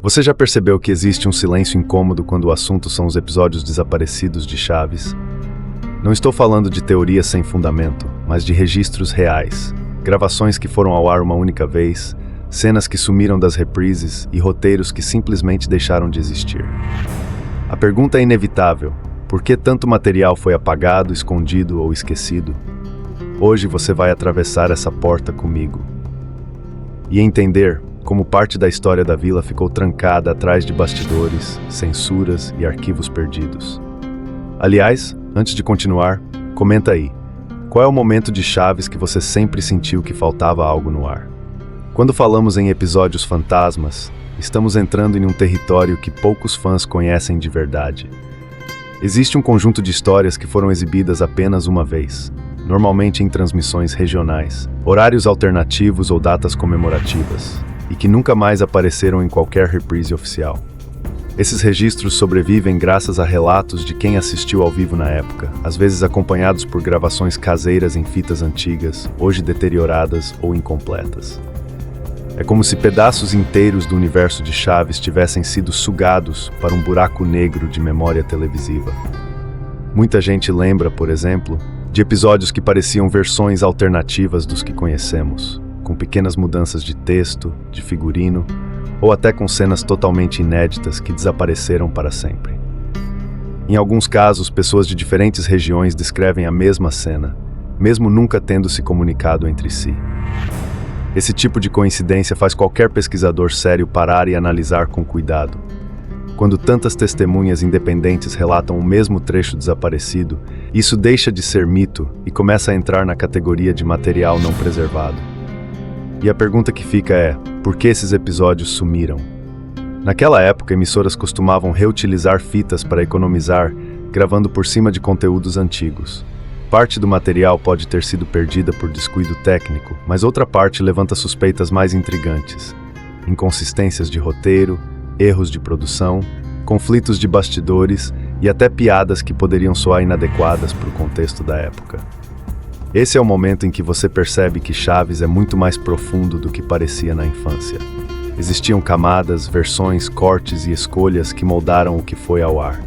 Você já percebeu que existe um silêncio incômodo quando o assunto são os episódios desaparecidos de Chaves? Não estou falando de teorias sem fundamento, mas de registros reais, gravações que foram ao ar uma única vez, cenas que sumiram das reprises e roteiros que simplesmente deixaram de existir. A pergunta é inevitável: por que tanto material foi apagado, escondido ou esquecido? Hoje você vai atravessar essa porta comigo e entender como parte da história da vila ficou trancada atrás de bastidores, censuras e arquivos perdidos. Aliás, antes de continuar, comenta aí, qual é o momento de Chaves que você sempre sentiu que faltava algo no ar? Quando falamos em episódios fantasmas, estamos entrando em um território que poucos fãs conhecem de verdade. Existe um conjunto de histórias que foram exibidas apenas uma vez, normalmente em transmissões regionais, horários alternativos ou datas comemorativas, e que nunca mais apareceram em qualquer reprise oficial. Esses registros sobrevivem graças a relatos de quem assistiu ao vivo na época, às vezes acompanhados por gravações caseiras em fitas antigas, hoje deterioradas ou incompletas. É como se pedaços inteiros do universo de Chaves tivessem sido sugados para um buraco negro de memória televisiva. Muita gente lembra, por exemplo, de episódios que pareciam versões alternativas dos que conhecemos, com pequenas mudanças de texto, de figurino, ou até com cenas totalmente inéditas que desapareceram para sempre. Em alguns casos, pessoas de diferentes regiões descrevem a mesma cena, mesmo nunca tendo se comunicado entre si. Esse tipo de coincidência faz qualquer pesquisador sério parar e analisar com cuidado. Quando tantas testemunhas independentes relatam o mesmo trecho desaparecido, isso deixa de ser mito e começa a entrar na categoria de material não preservado. E a pergunta que fica é, por que esses episódios sumiram? Naquela época, emissoras costumavam reutilizar fitas para economizar, gravando por cima de conteúdos antigos. Parte do material pode ter sido perdida por descuido técnico, mas outra parte levanta suspeitas mais intrigantes. Inconsistências de roteiro, erros de produção, conflitos de bastidores e até piadas que poderiam soar inadequadas para o contexto da época. Esse é o momento em que você percebe que Chaves é muito mais profundo do que parecia na infância. Existiam camadas, versões, cortes e escolhas que moldaram o que foi ao ar.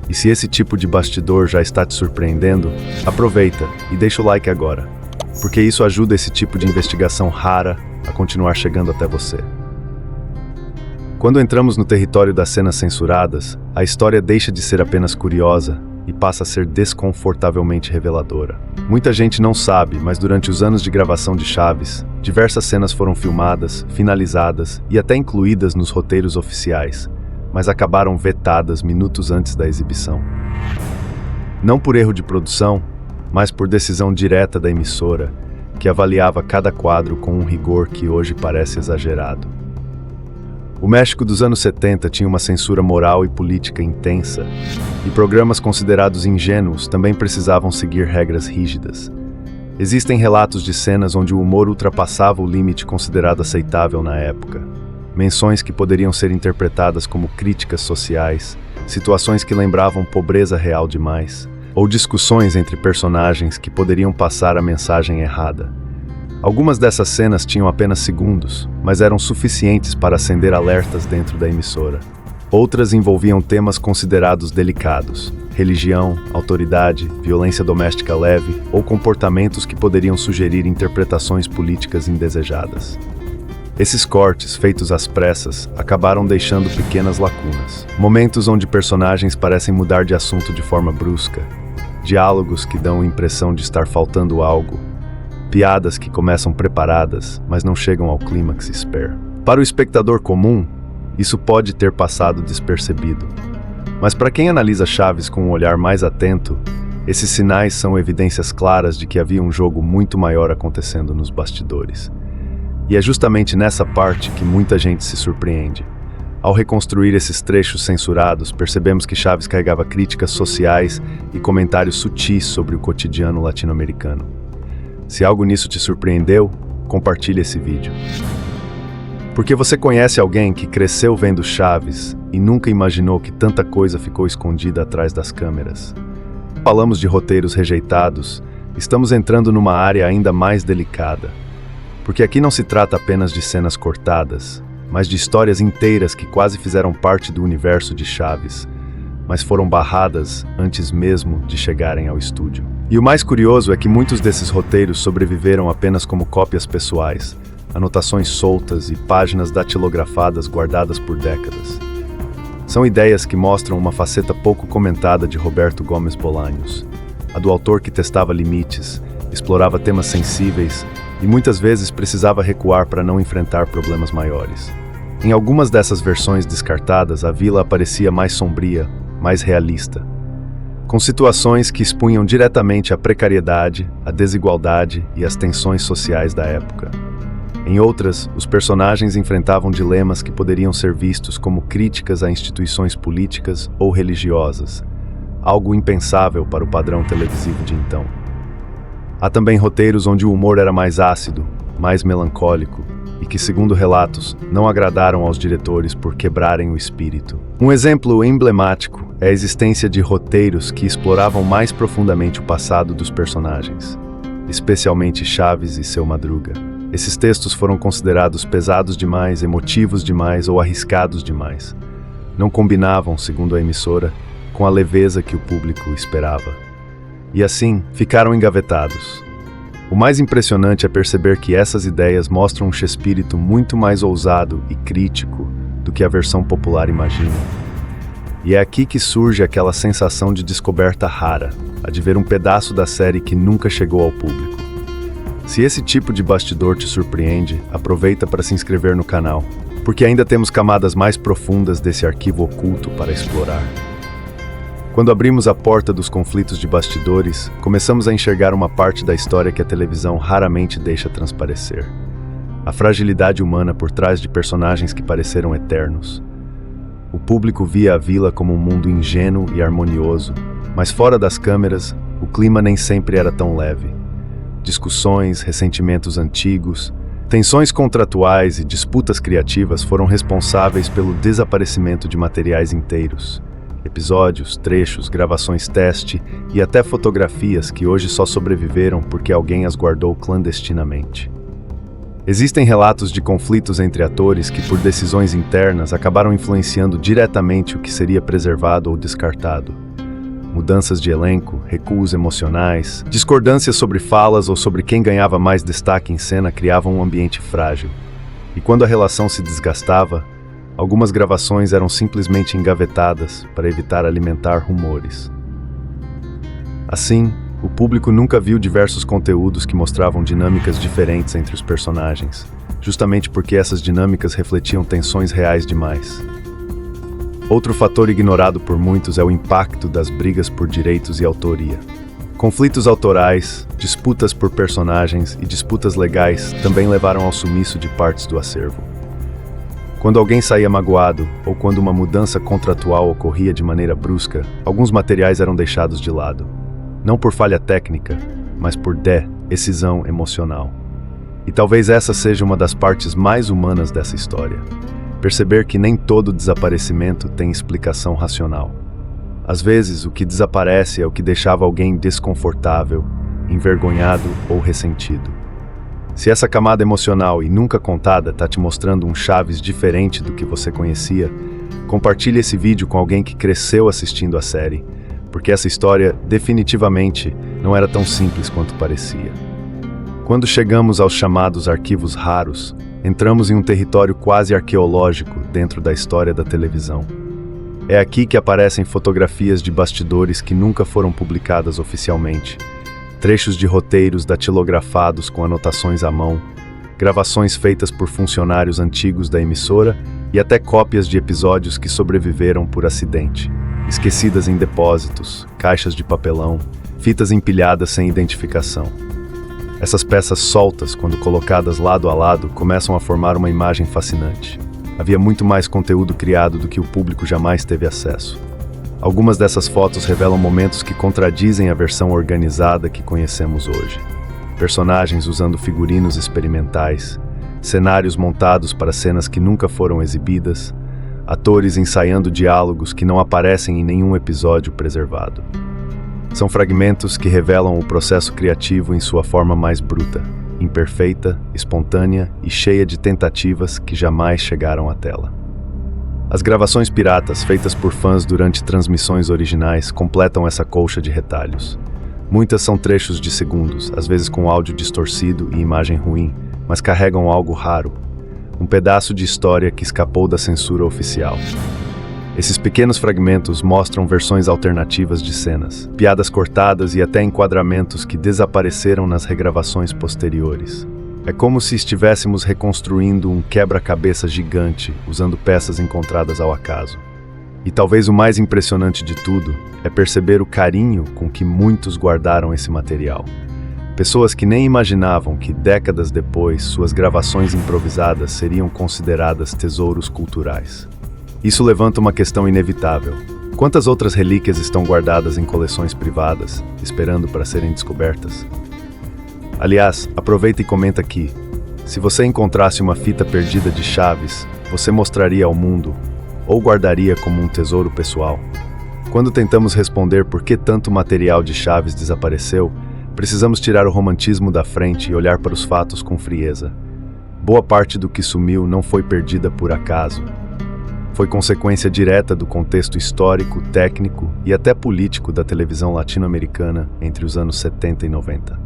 E se esse tipo de bastidor já está te surpreendendo, aproveita e deixa o like agora, porque isso ajuda esse tipo de investigação rara a continuar chegando até você. Quando entramos no território das cenas censuradas, a história deixa de ser apenas curiosa e passa a ser desconfortavelmente reveladora. Muita gente não sabe, mas durante os anos de gravação de Chaves, diversas cenas foram filmadas, finalizadas e até incluídas nos roteiros oficiais, mas acabaram vetadas minutos antes da exibição. Não por erro de produção, mas por decisão direta da emissora, que avaliava cada quadro com um rigor que hoje parece exagerado. O México dos anos 70 tinha uma censura moral e política intensa, e programas considerados ingênuos também precisavam seguir regras rígidas. Existem relatos de cenas onde o humor ultrapassava o limite considerado aceitável na época. Menções que poderiam ser interpretadas como críticas sociais, situações que lembravam pobreza real demais, ou discussões entre personagens que poderiam passar a mensagem errada. Algumas dessas cenas tinham apenas segundos, mas eram suficientes para acender alertas dentro da emissora. Outras envolviam temas considerados delicados: religião, autoridade, violência doméstica leve ou comportamentos que poderiam sugerir interpretações políticas indesejadas. Esses cortes, feitos às pressas, acabaram deixando pequenas lacunas. Momentos onde personagens parecem mudar de assunto de forma brusca, diálogos que dão a impressão de estar faltando algo, piadas que começam preparadas, mas não chegam ao clímax espera. Para o espectador comum, isso pode ter passado despercebido. Mas para quem analisa Chaves com um olhar mais atento, esses sinais são evidências claras de que havia um jogo muito maior acontecendo nos bastidores. E é justamente nessa parte que muita gente se surpreende. Ao reconstruir esses trechos censurados, percebemos que Chaves carregava críticas sociais e comentários sutis sobre o cotidiano latino-americano. Se algo nisso te surpreendeu, compartilhe esse vídeo. Porque você conhece alguém que cresceu vendo Chaves e nunca imaginou que tanta coisa ficou escondida atrás das câmeras. Falamos de roteiros rejeitados, estamos entrando numa área ainda mais delicada. Porque aqui não se trata apenas de cenas cortadas, mas de histórias inteiras que quase fizeram parte do universo de Chaves, mas foram barradas antes mesmo de chegarem ao estúdio. E o mais curioso é que muitos desses roteiros sobreviveram apenas como cópias pessoais, anotações soltas e páginas datilografadas guardadas por décadas. São ideias que mostram uma faceta pouco comentada de Roberto Gomes Bolaños, a do autor que testava limites, explorava temas sensíveis e muitas vezes precisava recuar para não enfrentar problemas maiores. Em algumas dessas versões descartadas, a vila aparecia mais sombria, mais realista, com situações que expunham diretamente a precariedade, a desigualdade e as tensões sociais da época. Em outras, os personagens enfrentavam dilemas que poderiam ser vistos como críticas a instituições políticas ou religiosas, algo impensável para o padrão televisivo de então. Há também roteiros onde o humor era mais ácido, mais melancólico, e que, segundo relatos, não agradaram aos diretores por quebrarem o espírito. Um exemplo emblemático é a existência de roteiros que exploravam mais profundamente o passado dos personagens, especialmente Chaves e Seu Madruga. Esses textos foram considerados pesados demais, emotivos demais ou arriscados demais. Não combinavam, segundo a emissora, com a leveza que o público esperava. E assim, ficaram engavetados. O mais impressionante é perceber que essas ideias mostram um espírito muito mais ousado e crítico do que a versão popular imagina. E é aqui que surge aquela sensação de descoberta rara, a de ver um pedaço da série que nunca chegou ao público. Se esse tipo de bastidor te surpreende, aproveita para se inscrever no canal, porque ainda temos camadas mais profundas desse arquivo oculto para explorar. Quando abrimos a porta dos conflitos de bastidores, começamos a enxergar uma parte da história que a televisão raramente deixa transparecer. A fragilidade humana por trás de personagens que pareceram eternos. O público via a vila como um mundo ingênuo e harmonioso, mas fora das câmeras, o clima nem sempre era tão leve. Discussões, ressentimentos antigos, tensões contratuais e disputas criativas foram responsáveis pelo desaparecimento de materiais inteiros. Episódios, trechos, gravações teste e até fotografias que hoje só sobreviveram porque alguém as guardou clandestinamente. Existem relatos de conflitos entre atores que, por decisões internas, acabaram influenciando diretamente o que seria preservado ou descartado. Mudanças de elenco, recuos emocionais, discordâncias sobre falas ou sobre quem ganhava mais destaque em cena criavam um ambiente frágil. E quando a relação se desgastava, algumas gravações eram simplesmente engavetadas para evitar alimentar rumores. Assim, o público nunca viu diversos conteúdos que mostravam dinâmicas diferentes entre os personagens, justamente porque essas dinâmicas refletiam tensões reais demais. Outro fator ignorado por muitos é o impacto das brigas por direitos e autoria. Conflitos autorais, disputas por personagens e disputas legais também levaram ao sumiço de partes do acervo. Quando alguém saía magoado ou quando uma mudança contratual ocorria de maneira brusca, alguns materiais eram deixados de lado. Não por falha técnica, mas por decisão emocional. E talvez essa seja uma das partes mais humanas dessa história. Perceber que nem todo desaparecimento tem explicação racional. Às vezes, o que desaparece é o que deixava alguém desconfortável, envergonhado ou ressentido. Se essa camada emocional e nunca contada está te mostrando um Chaves diferente do que você conhecia, compartilhe esse vídeo com alguém que cresceu assistindo a série, porque essa história definitivamente não era tão simples quanto parecia. Quando chegamos aos chamados arquivos raros, entramos em um território quase arqueológico dentro da história da televisão. É aqui que aparecem fotografias de bastidores que nunca foram publicadas oficialmente, trechos de roteiros datilografados com anotações à mão, gravações feitas por funcionários antigos da emissora e até cópias de episódios que sobreviveram por acidente, esquecidas em depósitos, caixas de papelão, fitas empilhadas sem identificação. Essas peças soltas, quando colocadas lado a lado, começam a formar uma imagem fascinante. Havia muito mais conteúdo criado do que o público jamais teve acesso. Algumas dessas fotos revelam momentos que contradizem a versão organizada que conhecemos hoje. Personagens usando figurinos experimentais, cenários montados para cenas que nunca foram exibidas, atores ensaiando diálogos que não aparecem em nenhum episódio preservado. São fragmentos que revelam o processo criativo em sua forma mais bruta. imperfeita, espontânea e cheia de tentativas que jamais chegaram à tela. As gravações piratas feitas por fãs durante transmissões originais completam essa colcha de retalhos. Muitas são trechos de segundos, às vezes com áudio distorcido e imagem ruim, mas carregam algo raro, um pedaço de história que escapou da censura oficial. Esses pequenos fragmentos mostram versões alternativas de cenas, piadas cortadas e até enquadramentos que desapareceram nas regravações posteriores. É como se estivéssemos reconstruindo um quebra-cabeça gigante usando peças encontradas ao acaso. E talvez o mais impressionante de tudo é perceber o carinho com que muitos guardaram esse material. Pessoas que nem imaginavam que décadas depois suas gravações improvisadas seriam consideradas tesouros culturais. Isso levanta uma questão inevitável. Quantas outras relíquias estão guardadas em coleções privadas, esperando para serem descobertas? Aliás, aproveita e comenta aqui. Se você encontrasse uma fita perdida de Chaves, você mostraria ao mundo ou guardaria como um tesouro pessoal? Quando tentamos responder por que tanto material de Chaves desapareceu, precisamos tirar o romantismo da frente e olhar para os fatos com frieza. Boa parte do que sumiu não foi perdida por acaso. Foi consequência direta do contexto histórico, técnico e até político da televisão latino-americana entre os anos 70 e 90.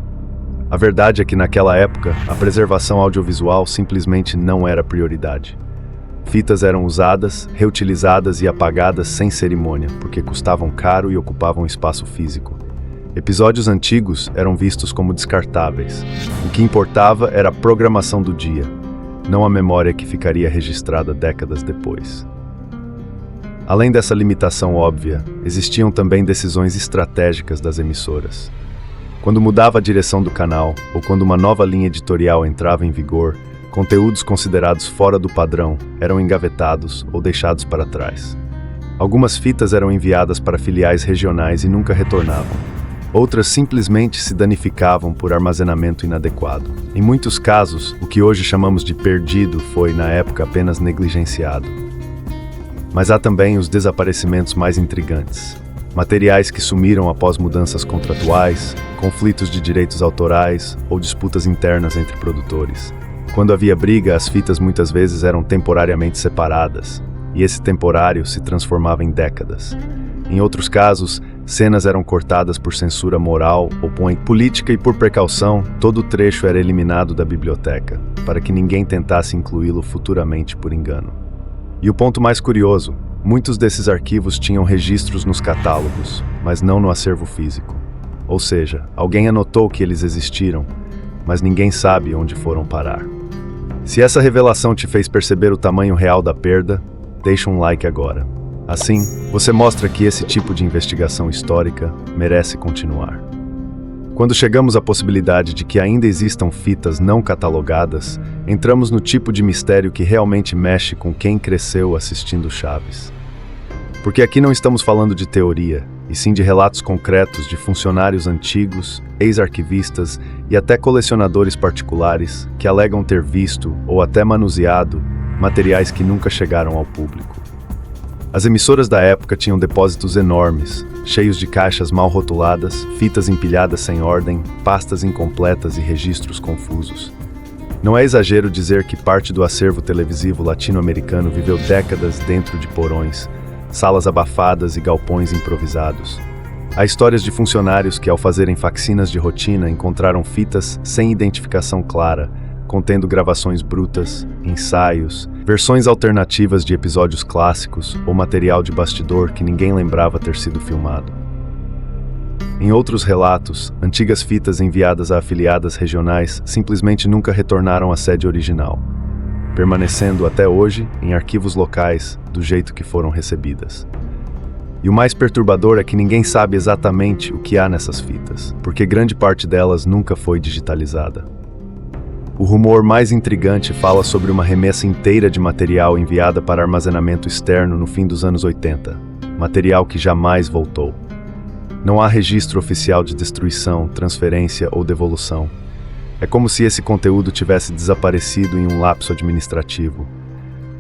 A verdade é que naquela época, a preservação audiovisual simplesmente não era prioridade. Fitas eram usadas, reutilizadas e apagadas sem cerimônia, porque custavam caro e ocupavam espaço físico. Episódios antigos eram vistos como descartáveis. O que importava era a programação do dia, não a memória que ficaria registrada décadas depois. Além dessa limitação óbvia, existiam também decisões estratégicas das emissoras. Quando mudava a direção do canal, ou quando uma nova linha editorial entrava em vigor, conteúdos considerados fora do padrão eram engavetados ou deixados para trás. Algumas fitas eram enviadas para filiais regionais e nunca retornavam. Outras simplesmente se danificavam por armazenamento inadequado. Em muitos casos, o que hoje chamamos de perdido foi, na época, apenas negligenciado. Mas há também os desaparecimentos mais intrigantes. Materiais que sumiram após mudanças contratuais, conflitos de direitos autorais ou disputas internas entre produtores. Quando havia briga, as fitas muitas vezes eram temporariamente separadas, e esse temporário se transformava em décadas. Em outros casos, cenas eram cortadas por censura moral ou política e por precaução, todo o trecho era eliminado da biblioteca, para que ninguém tentasse incluí-lo futuramente por engano. E o ponto mais curioso, muitos desses arquivos tinham registros nos catálogos, mas não no acervo físico. Ou seja, alguém anotou que eles existiram, mas ninguém sabe onde foram parar. Se essa revelação te fez perceber o tamanho real da perda, deixa um like agora. Assim, você mostra que esse tipo de investigação histórica merece continuar. Quando chegamos à possibilidade de que ainda existam fitas não catalogadas, entramos no tipo de mistério que realmente mexe com quem cresceu assistindo Chaves. Porque aqui não estamos falando de teoria, e sim de relatos concretos de funcionários antigos, ex-arquivistas e até colecionadores particulares que alegam ter visto ou até manuseado materiais que nunca chegaram ao público. As emissoras da época tinham depósitos enormes, cheios de caixas mal rotuladas, fitas empilhadas sem ordem, pastas incompletas e registros confusos. Não é exagero dizer que parte do acervo televisivo latino-americano viveu décadas dentro de porões, salas abafadas e galpões improvisados. Há histórias de funcionários que, ao fazerem faxinas de rotina, encontraram fitas sem identificação clara, contendo gravações brutas, ensaios, versões alternativas de episódios clássicos ou material de bastidor que ninguém lembrava ter sido filmado. Em outros relatos, antigas fitas enviadas a afiliadas regionais simplesmente nunca retornaram à sede original, permanecendo até hoje em arquivos locais do jeito que foram recebidas. E o mais perturbador é que ninguém sabe exatamente o que há nessas fitas, porque grande parte delas nunca foi digitalizada. O rumor mais intrigante fala sobre uma remessa inteira de material enviada para armazenamento externo no fim dos anos 80, material que jamais voltou. Não há registro oficial de destruição, transferência ou devolução. É como se esse conteúdo tivesse desaparecido em um lapso administrativo.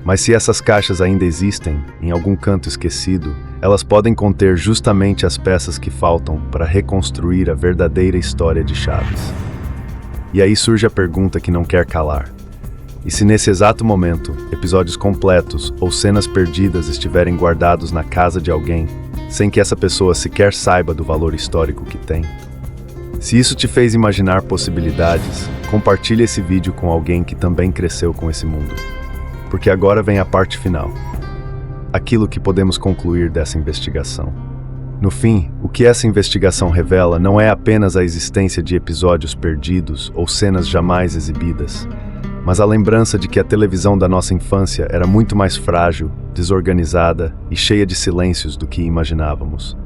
Mas se essas caixas ainda existem, em algum canto esquecido, elas podem conter justamente as peças que faltam para reconstruir a verdadeira história de Chaves. E aí surge a pergunta que não quer calar. E se nesse exato momento, episódios completos ou cenas perdidas estiverem guardados na casa de alguém, sem que essa pessoa sequer saiba do valor histórico que tem? Se isso te fez imaginar possibilidades, compartilhe esse vídeo com alguém que também cresceu com esse mundo. Porque agora vem a parte final. Aquilo que podemos concluir dessa investigação. No fim, o que essa investigação revela não é apenas a existência de episódios perdidos ou cenas jamais exibidas, mas a lembrança de que a televisão da nossa infância era muito mais frágil, desorganizada e cheia de silêncios do que imaginávamos.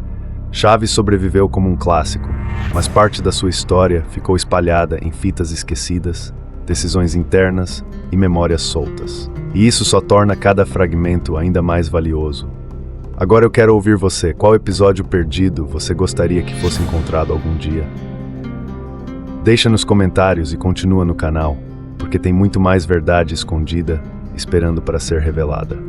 Chaves sobreviveu como um clássico, mas parte da sua história ficou espalhada em fitas esquecidas, decisões internas e memórias soltas. E isso só torna cada fragmento ainda mais valioso. Agora eu quero ouvir você. Qual episódio perdido você gostaria que fosse encontrado algum dia? Deixa nos comentários e continua no canal, porque tem muito mais verdade escondida esperando para ser revelada.